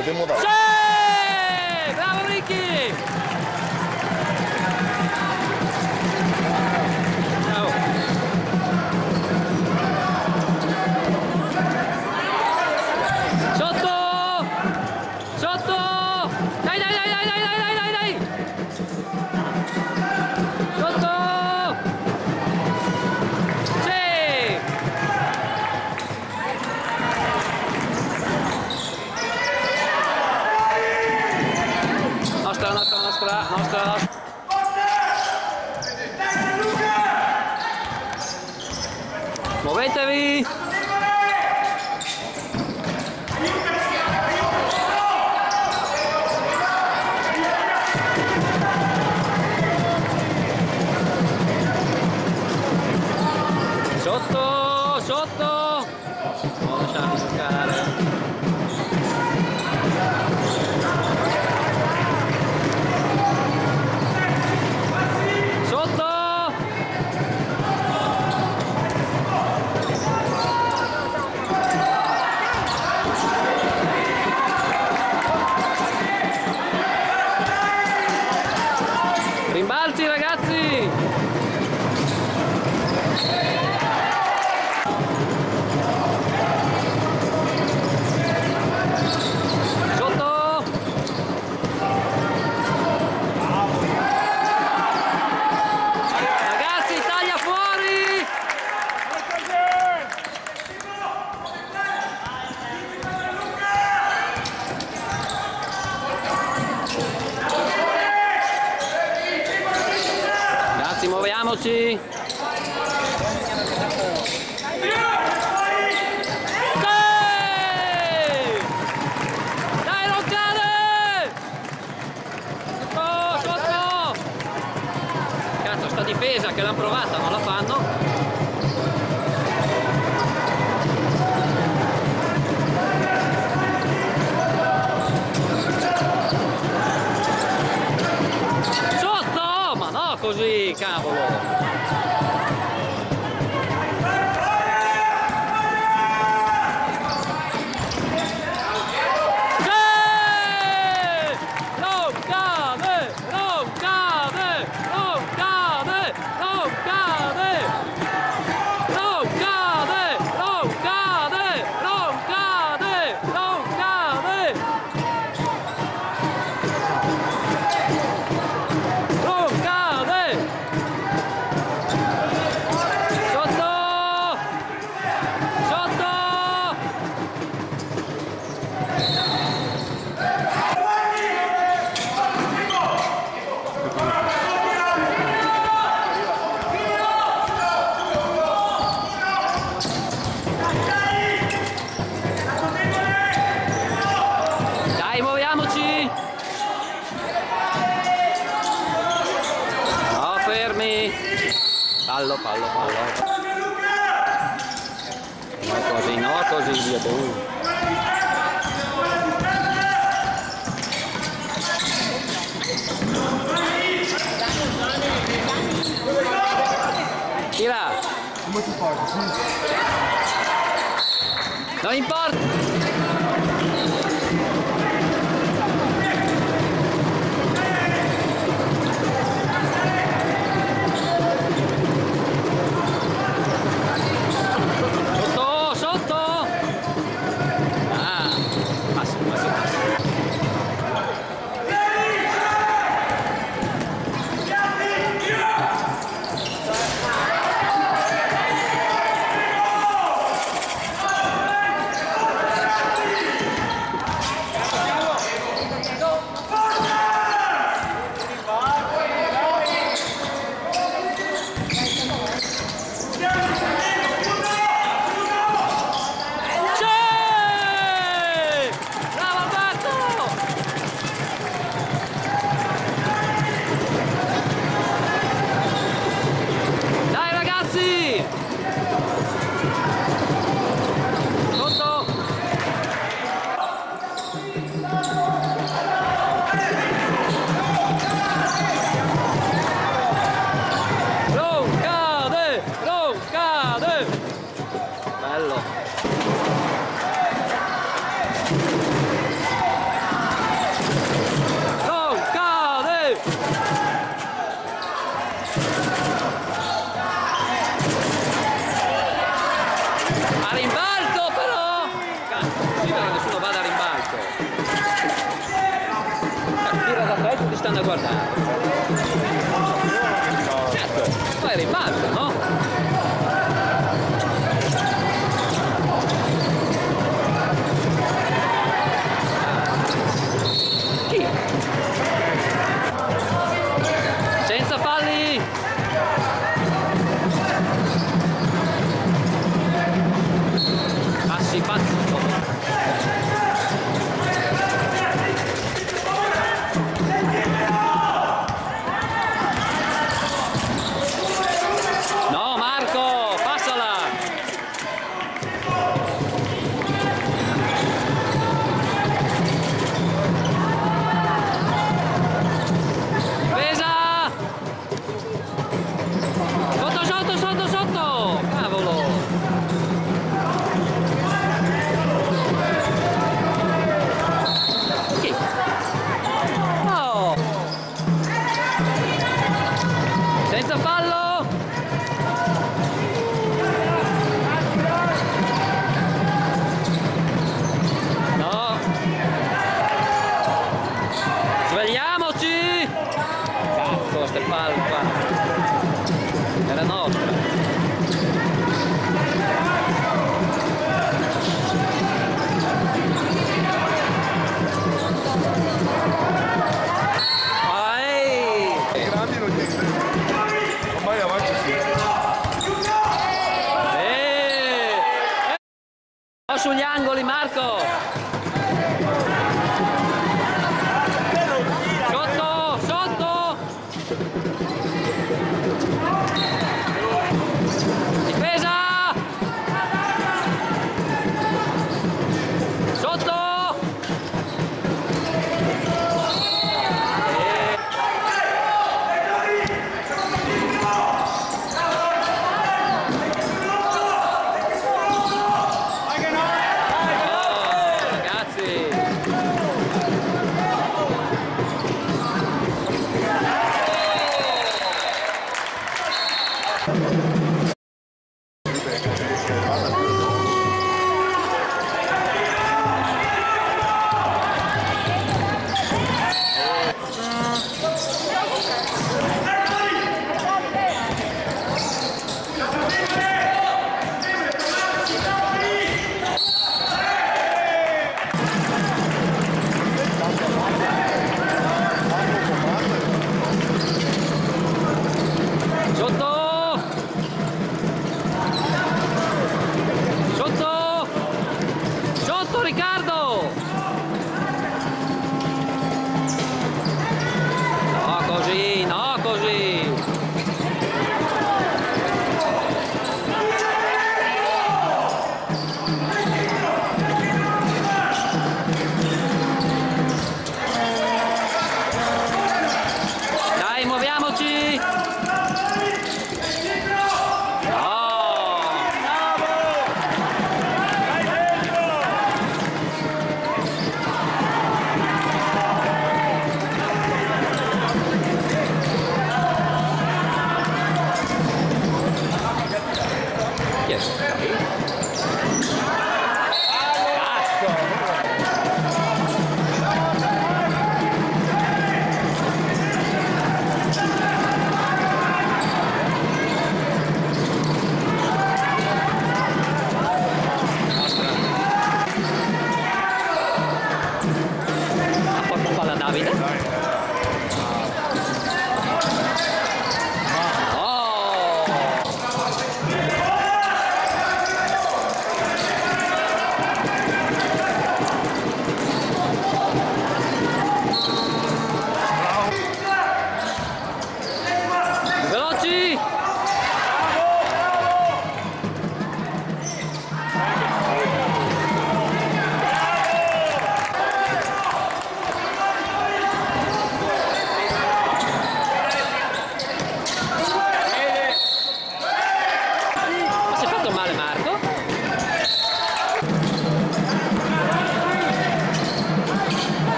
potremmo dare. Sì! Bravo Ricky! Bravo! Sotto! Sotto! Dai, dai, dai, dai, dai, dai, dai, dai! Sotto! Sì! Nostra. Muovetevi! Sotto, sotto! Non lasciarmi giocare. Rimbalzi ragazzi! Sotto! Ragazzi, taglia fuori! Ragazzi, muoviamoci! Dai, non cade! Sotto, sotto! Cazzo, sta difesa che l'hanno provata, non la fanno. Sotto! Ma no, così, cavolo! Dai, muoviamoci! No, fermi! Fallo, fallo, fallo! No così, via tu! Tira! Come ti porti? Non importa! Sotto, sotto! Ah, massimo, massimo. guardare. Certo, poi rimbalza, no? Chi? Senza falli! Passi pazzo! No, Marco, passala! Difesa! Sotto, sotto, sotto, sotto! Cavolo! Chi? No! Senza fallo! No! Svegliamoci! Cazzo, ste palle qua! Era nostra! Grandi non niente. Ormai avanti sì. Sugli angoli, Marco! Sotto, sotto! Difesa! Sotto! Sotto! Sotto! Sotto, Riccardo!